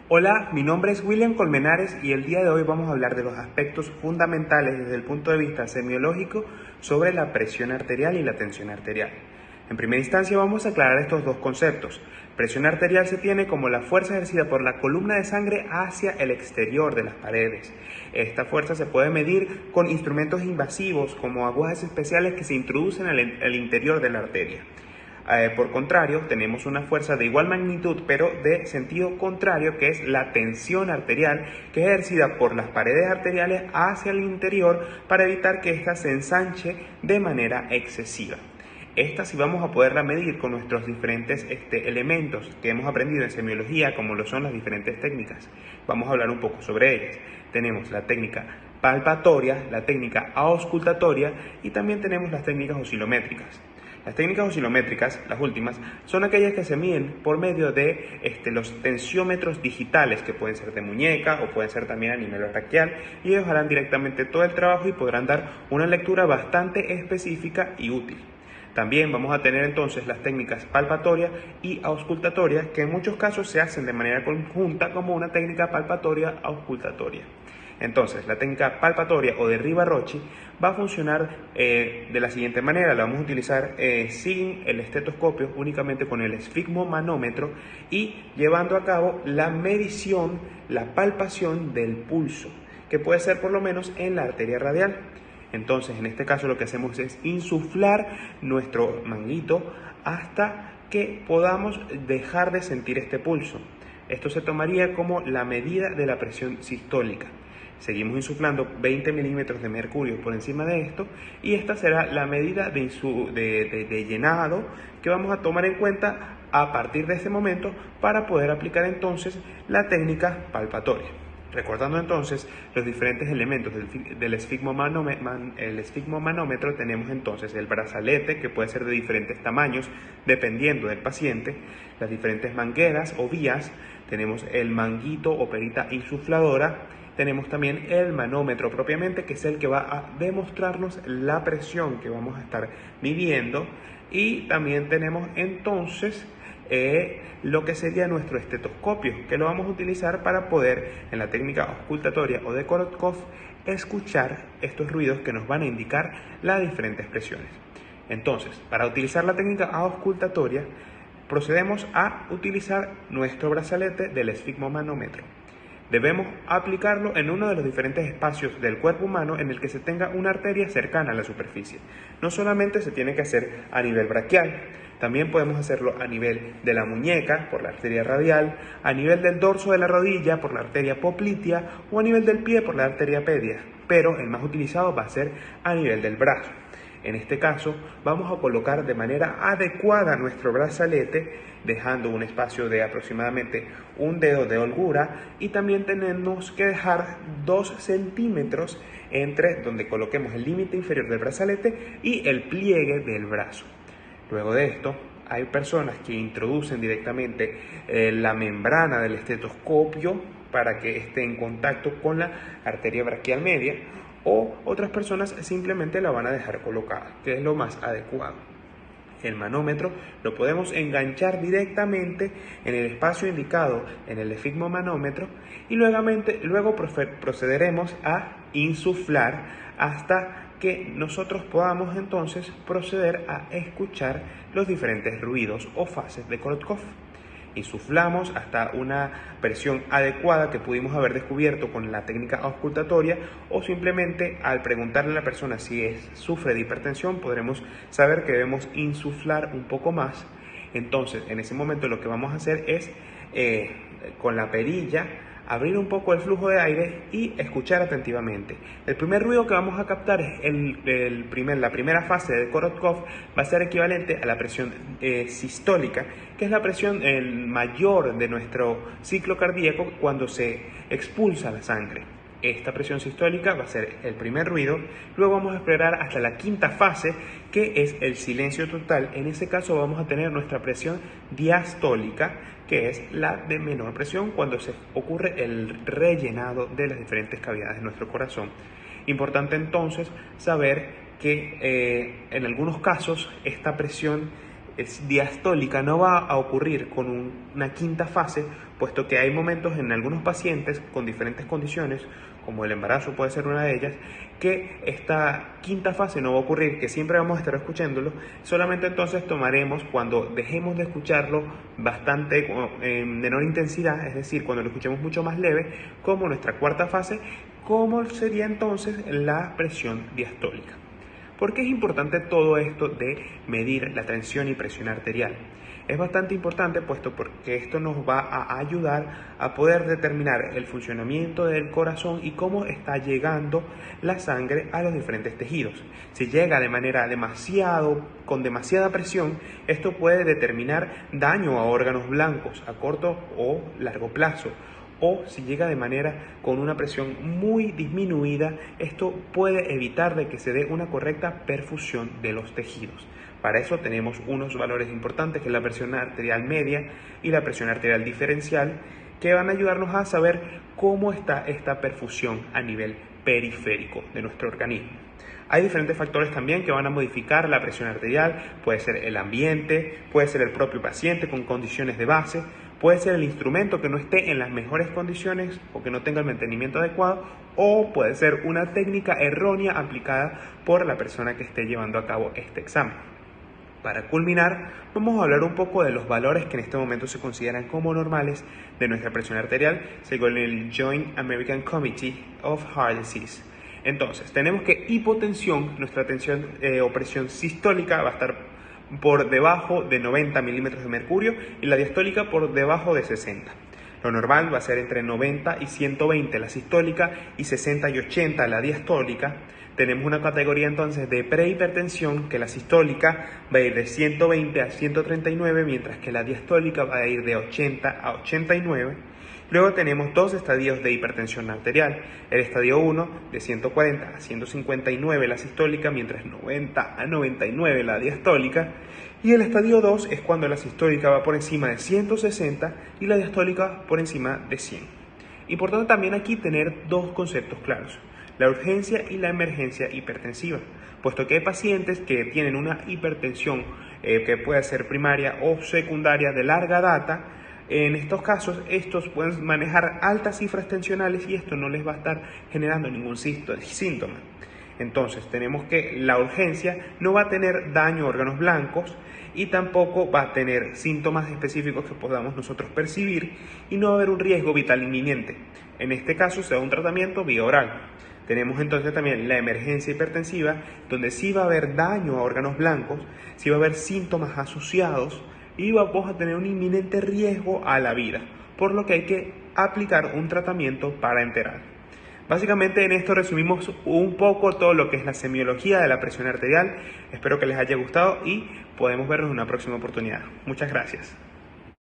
Hola, mi nombre es William Colmenares y el día de hoy vamos a hablar de los aspectos fundamentales desde el punto de vista semiológico sobre la presión arterial y la tensión arterial. En primera instancia vamos a aclarar estos dos conceptos. Presión arterial se tiene como la fuerza ejercida por la columna de sangre hacia el exterior de las paredes. Esta fuerza se puede medir con instrumentos invasivos como agujas especiales que se introducen al interior de la arteria. Por contrario, tenemos una fuerza de igual magnitud, pero de sentido contrario, que es la tensión arterial, que es ejercida por las paredes arteriales hacia el interior para evitar que ésta se ensanche de manera excesiva. Esta sí vamos a poderla medir con nuestros diferentes elementos que hemos aprendido en semiología, como lo son las diferentes técnicas. Vamos a hablar un poco sobre ellas. Tenemos la técnica palpatoria, la técnica auscultatoria y también tenemos las técnicas oscilométricas. Las técnicas oscilométricas, las últimas, son aquellas que se miden por medio de los tensiómetros digitales, que pueden ser de muñeca o pueden ser también a nivel braquial, y ellos harán directamente todo el trabajo y podrán dar una lectura bastante específica y útil. También vamos a tener entonces las técnicas palpatoria y auscultatoria, que en muchos casos se hacen de manera conjunta como una técnica palpatoria-auscultatoria. Entonces, la técnica palpatoria o de Riva-Rocci va a funcionar de la siguiente manera. La vamos a utilizar sin el estetoscopio, únicamente con el esfigmomanómetro y llevando a cabo la medición, la palpación del pulso, que puede ser por lo menos en la arteria radial. Entonces, en este caso lo que hacemos es insuflar nuestro manguito hasta que podamos dejar de sentir este pulso. Esto se tomaría como la medida de la presión sistólica. Seguimos insuflando 20 milímetros de mercurio por encima de esto y esta será la medida de llenado que vamos a tomar en cuenta a partir de ese momento para poder aplicar entonces la técnica palpatoria. Recordando entonces los diferentes elementos del esfigmomanómetro, tenemos entonces el brazalete, que puede ser de diferentes tamaños dependiendo del paciente, las diferentes mangueras o vías, tenemos el manguito o perita insufladora, tenemos también el manómetro propiamente, que es el que va a demostrarnos la presión que vamos a estar midiendo, y también tenemos entonces lo que sería nuestro estetoscopio, que lo vamos a utilizar para poder, en la técnica auscultatoria o de Korotkov, escuchar estos ruidos que nos van a indicar las diferentes presiones. Entonces, para utilizar la técnica auscultatoria, procedemos a utilizar nuestro brazalete del esfigmomanómetro. Debemos aplicarlo en uno de los diferentes espacios del cuerpo humano en el que se tenga una arteria cercana a la superficie. No solamente se tiene que hacer a nivel braquial, también podemos hacerlo a nivel de la muñeca, por la arteria radial, a nivel del dorso de la rodilla, por la arteria poplitea, o a nivel del pie, por la arteria pedia, pero el más utilizado va a ser a nivel del brazo. En este caso, vamos a colocar de manera adecuada nuestro brazalete, dejando un espacio de aproximadamente un dedo de holgura, y también tenemos que dejar 2 centímetros entre donde coloquemos el límite inferior del brazalete y el pliegue del brazo. Luego de esto, hay personas que introducen directamente la membrana del estetoscopio para que esté en contacto con la arteria braquial media, o otras personas simplemente la van a dejar colocada, que es lo más adecuado. El manómetro lo podemos enganchar directamente en el espacio indicado en el esfigmomanómetro y luego procederemos a insuflar hasta que nosotros podamos entonces proceder a escuchar los diferentes ruidos o fases de Korotkov. Insuflamos hasta una presión adecuada que pudimos haber descubierto con la técnica auscultatoria, o simplemente al preguntarle a la persona si sufre de hipertensión podremos saber que debemos insuflar un poco más. Entonces, en ese momento lo que vamos a hacer es con la perilla abrir un poco el flujo de aire y escuchar atentamente. El primer ruido que vamos a captar es la primera fase de Korotkov, va a ser equivalente a la presión sistólica, que es la presión mayor de nuestro ciclo cardíaco cuando se expulsa la sangre. Esta presión sistólica va a ser el primer ruido, luego vamos a esperar hasta la quinta fase, que es el silencio total. En ese caso vamos a tener nuestra presión diastólica, que es la de menor presión cuando se ocurre el rellenado de las diferentes cavidades de nuestro corazón. Importante entonces saber que en algunos casos esta presión diastólica no va a ocurrir con una quinta fase, puesto que hay momentos en algunos pacientes con diferentes condiciones, como el embarazo puede ser una de ellas, que esta quinta fase no va a ocurrir, que siempre vamos a estar escuchándolo, solamente entonces tomaremos cuando dejemos de escucharlo bastante en menor intensidad, es decir, cuando lo escuchemos mucho más leve, como nuestra cuarta fase, como sería entonces la presión diastólica. ¿Por qué es importante todo esto de medir la tensión y presión arterial? Es bastante importante puesto porque esto nos va a ayudar a poder determinar el funcionamiento del corazón y cómo está llegando la sangre a los diferentes tejidos. Si llega de manera con demasiada presión, esto puede determinar daño a órganos blancos a corto o largo plazo. O si llega de manera con una presión muy disminuida, esto puede evitar de que se dé una correcta perfusión de los tejidos. Para eso tenemos unos valores importantes que es la presión arterial media y la presión arterial diferencial, que van a ayudarnos a saber cómo está esta perfusión a nivel periférico de nuestro organismo. Hay diferentes factores también que van a modificar la presión arterial, puede ser el ambiente, puede ser el propio paciente con condiciones de base, puede ser el instrumento que no esté en las mejores condiciones o que no tenga el mantenimiento adecuado, o puede ser una técnica errónea aplicada por la persona que esté llevando a cabo este examen. Para culminar, vamos a hablar un poco de los valores que en este momento se consideran como normales de nuestra presión arterial según el Joint American Committee of Heart Disease. Entonces, tenemos que hipotensión, nuestra tensión o presión sistólica va a estar por debajo de 90 milímetros de mercurio y la diastólica por debajo de 60. Lo normal va a ser entre 90 y 120 la sistólica y 60 y 80 la diastólica. Tenemos una categoría entonces de prehipertensión, que la sistólica va a ir de 120 a 139, mientras que la diastólica va a ir de 80 a 89. Luego tenemos dos estadios de hipertensión arterial. El estadio 1 de 140 a 159 la sistólica, mientras 90 a 99 la diastólica. Y el estadio 2 es cuando la sistólica va por encima de 160 y la diastólica por encima de 100. Importante también aquí tener dos conceptos claros: la urgencia y la emergencia hipertensiva, puesto que hay pacientes que tienen una hipertensión que puede ser primaria o secundaria de larga data. En estos casos, estos pueden manejar altas cifras tensionales y esto no les va a estar generando ningún síntoma. Entonces, tenemos que la urgencia no va a tener daño a órganos blancos y tampoco va a tener síntomas específicos que podamos nosotros percibir y no va a haber un riesgo vital inminente. En este caso, se da un tratamiento vía oral. Tenemos entonces también la emergencia hipertensiva, donde sí va a haber daño a órganos blancos, sí va a haber síntomas asociados y vamos a tener un inminente riesgo a la vida, por lo que hay que aplicar un tratamiento parenteral. Básicamente en esto resumimos un poco todo lo que es la semiología de la presión arterial. Espero que les haya gustado y podemos vernos en una próxima oportunidad. Muchas gracias.